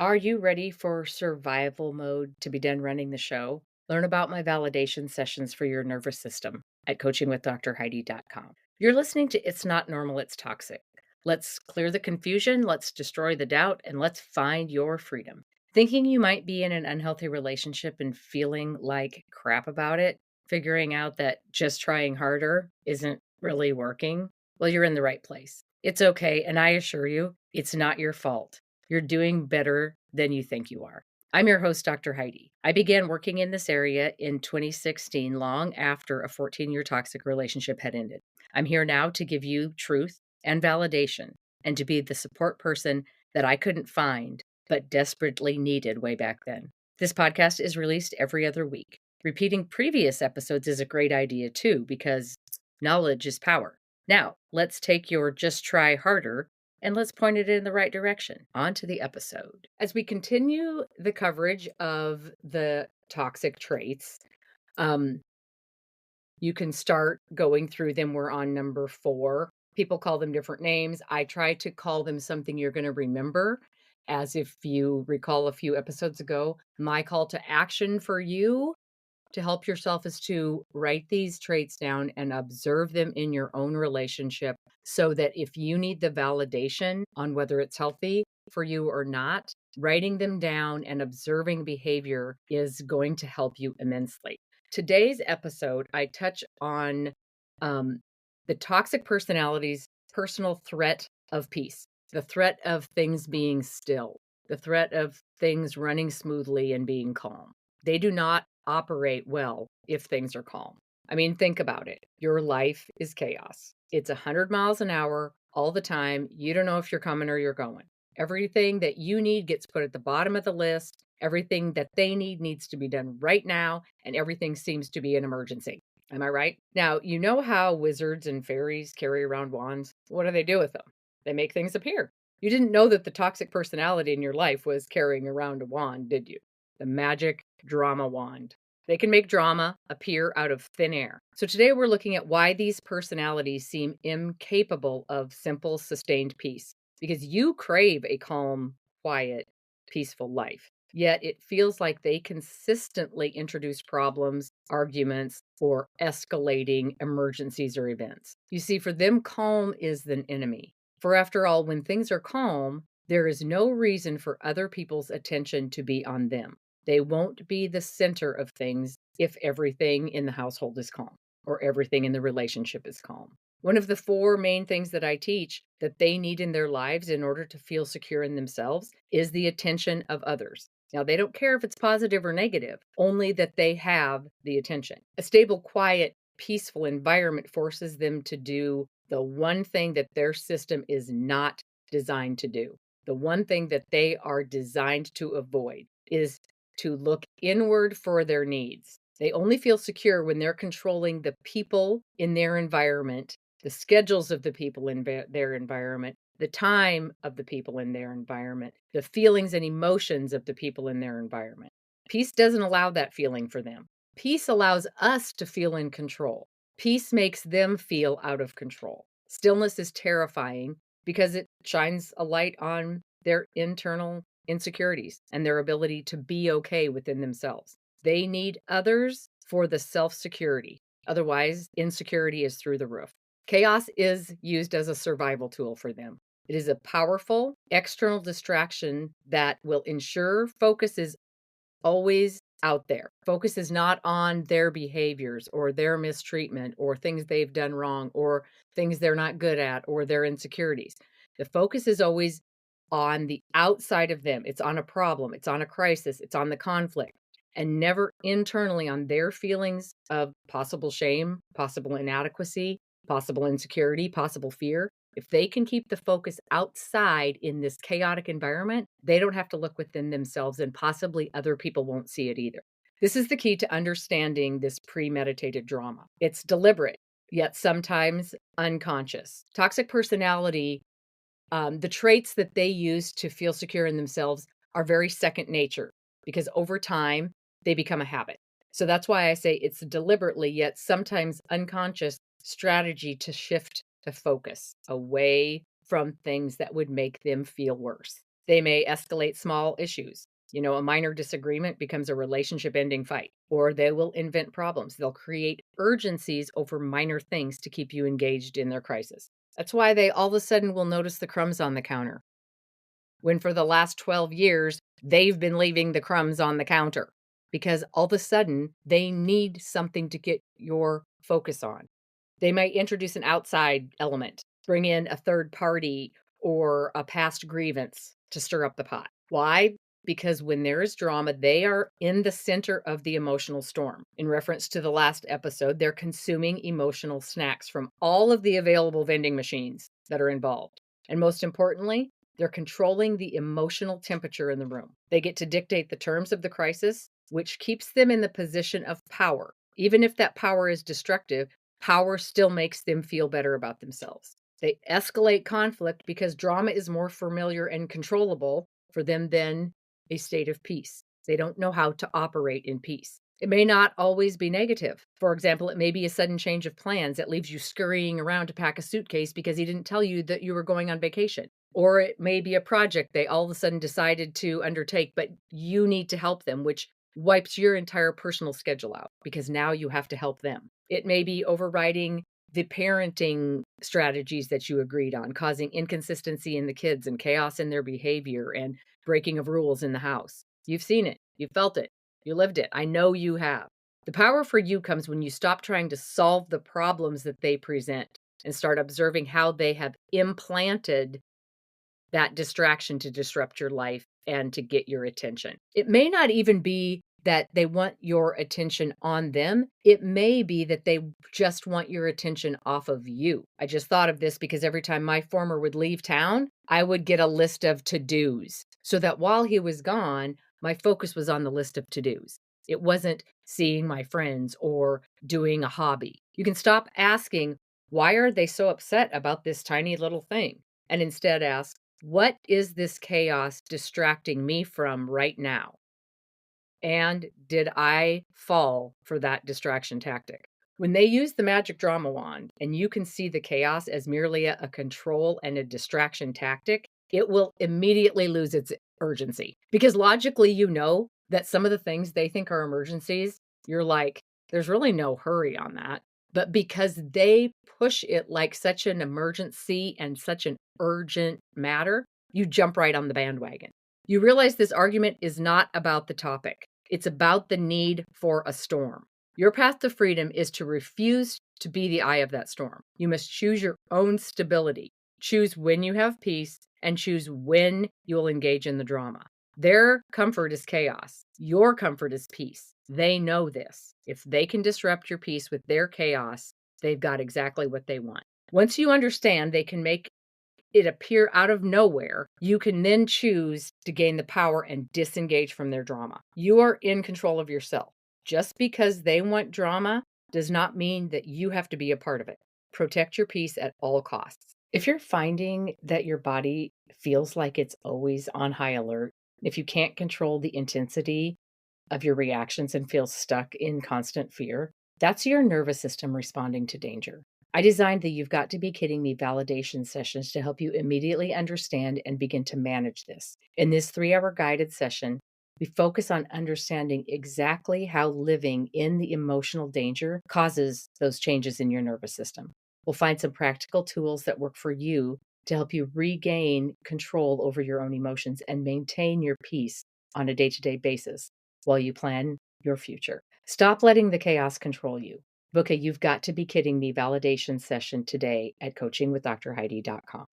Are you ready for survival mode to be done running the show? Learn about my validation sessions for your nervous system at coachingwithdrheidi.com. You're listening to It's Not Normal, It's Toxic. Let's clear the confusion, let's destroy the doubt, and let's find your freedom. Thinking you might be in an unhealthy relationship and feeling like crap about it, figuring out that just trying harder isn't really working, well, you're in the right place. It's okay, and I assure you, it's not your fault. You're doing better than you think you are. I'm your host, Dr. Heidi. I began working in this area in 2016, long after a 14-year toxic relationship had ended. I'm here now to give you truth and validation and to be the support person that I couldn't find but desperately needed way back then. This podcast is released every other week. Repeating previous episodes is a great idea too, because knowledge is power. Now, let's take your just try harder and let's point it in the right direction. On to the episode. As we continue the coverage of the toxic traits, um, you can start going through them. We're on number 4. People call them different names. I try to call them something you're going to remember. As if you recall a few episodes ago, my call to action for you to help yourself is to write these traits down and observe them in your own relationship so that if you need the validation on whether it's healthy for you or not, writing them down and observing behavior is going to help you immensely. Today's episode, I touch on um, the toxic personality's personal threat of peace, the threat of things being still, the threat of things running smoothly and being calm. They do not operate well if things are calm. I mean, think about it. Your life is chaos. It's 100 miles an hour all the time. You don't know if you're coming or you're going. Everything that you need gets put at the bottom of the list. Everything that they need needs to be done right now, and everything seems to be an emergency. Am I right? Now, you know how wizards and fairies carry around wands? What do they do with them? They make things appear. You didn't know that the toxic personality in your life was carrying around a wand, did you? The magic drama wand. They can make drama appear out of thin air. So today we're looking at why these personalities seem incapable of simple, sustained peace. Because you crave a calm, quiet, peaceful life. Yet it feels like they consistently introduce problems, arguments, or escalating emergencies or events. You see, for them, calm is the enemy. For after all, when things are calm, there is no reason for other people's attention to be on them. They won't be the center of things if everything in the household is calm or everything in the relationship is calm. One of the 4 main things that I teach that they need in their lives in order to feel secure in themselves is the attention of others. Now, they don't care if it's positive or negative, only that they have the attention. A stable, quiet, peaceful environment forces them to do the one thing that their system is not designed to do. The one thing that they are designed to avoid is to look inward for their needs. They only feel secure when they're controlling the people in their environment, the schedules of the people in their environment, the time of the people in their environment, the feelings and emotions of the people in their environment. Peace doesn't allow that feeling for them. Peace allows us to feel in control. Peace makes them feel out of control. Stillness is terrifying because it shines a light on their internal insecurities and their ability to be okay within themselves. They need others for the self-security. Otherwise, insecurity is through the roof. Chaos is used as a survival tool for them. It is a powerful external distraction that will ensure focus is always out there. Focus is not on their behaviors or their mistreatment or things they've done wrong or things they're not good at or their insecurities. The focus is always on the outside of them. It's on a problem, it's on a crisis, it's on the conflict, and never internally on their feelings of possible shame, possible inadequacy, possible insecurity, possible fear. If they can keep the focus outside in this chaotic environment, they don't have to look within themselves, and possibly other people won't see it either. This is the key to understanding this premeditated drama. It's deliberate, yet sometimes unconscious. Toxic personality, the traits that they use to feel secure in themselves are very second nature because over time they become a habit. So that's why I say it's deliberately, yet sometimes unconscious strategy to shift to focus away from things that would make them feel worse. They may escalate small issues. A minor disagreement becomes a relationship ending fight, or they will invent problems. They'll create urgencies over minor things to keep you engaged in their crisis. That's why they all of a sudden will notice the crumbs on the counter, when for the last 12 years, they've been leaving the crumbs on the counter because all of a sudden they need something to get your focus on. They might introduce an outside element, bring in a third party or a past grievance to stir up the pot. Why? Because when there is drama, they are in the center of the emotional storm. In reference to the last episode, they're consuming emotional snacks from all of the available vending machines that are involved. And most importantly, they're controlling the emotional temperature in the room. They get to dictate the terms of the crisis, which keeps them in the position of power. Even if that power is destructive, power still makes them feel better about themselves. They escalate conflict because drama is more familiar and controllable for them than a state of peace. They don't know how to operate in peace. It may not always be negative. For example, it may be a sudden change of plans that leaves you scurrying around to pack a suitcase because he didn't tell you that you were going on vacation. Or it may be a project they all of a sudden decided to undertake, but you need to help them, which wipes your entire personal schedule out because now you have to help them. It may be overriding the parenting strategies that you agreed on, causing inconsistency in the kids and chaos in their behavior and breaking of rules in the house. You've seen it, you felt it, you lived it. I know you have. The power for you comes when you stop trying to solve the problems that they present and start observing how they have implanted that distraction to disrupt your life and to get your attention. It may not even be that they want your attention on them. It may be that they just want your attention off of you. I just thought of this because every time my former would leave town, I would get a list of to-dos so that while he was gone, my focus was on the list of to-dos. It wasn't seeing my friends or doing a hobby. You can stop asking, why are they so upset about this tiny little thing? And instead ask, what is this chaos distracting me from right now? And did I fall for that distraction tactic? When they use the magic drama wand and you can see the chaos as merely a control and a distraction tactic, it will immediately lose its urgency. Because logically, you know that some of the things they think are emergencies, you're like, there's really no hurry on that. But because they push it like such an emergency and such an urgent matter, you jump right on the bandwagon. You realize this argument is not about the topic. It's about the need for a storm. Your path to freedom is to refuse to be the eye of that storm. You must choose your own stability. Choose when you have peace and choose when you'll engage in the drama. Their comfort is chaos. Your comfort is peace. They know this. If they can disrupt your peace with their chaos, they've got exactly what they want. Once you understand they can make it appear out of nowhere, you can then choose to gain the power and disengage from their drama. You are in control of yourself. Just because they want drama does not mean that you have to be a part of it. Protect your peace at all costs. If you're finding that your body feels like it's always on high alert, if you can't control the intensity of your reactions and feel stuck in constant fear, that's your nervous system responding to danger. I designed the You've Got to Be Kidding Me validation sessions to help you immediately understand and begin to manage this. In this 3-hour guided session, we focus on understanding exactly how living in the emotional danger causes those changes in your nervous system. We'll find some practical tools that work for you to help you regain control over your own emotions and maintain your peace on a day-to-day basis while you plan your future. Stop letting the chaos control you. Book a You've Got to Be Kidding Me validation session today at coachingwithdrheidi.com.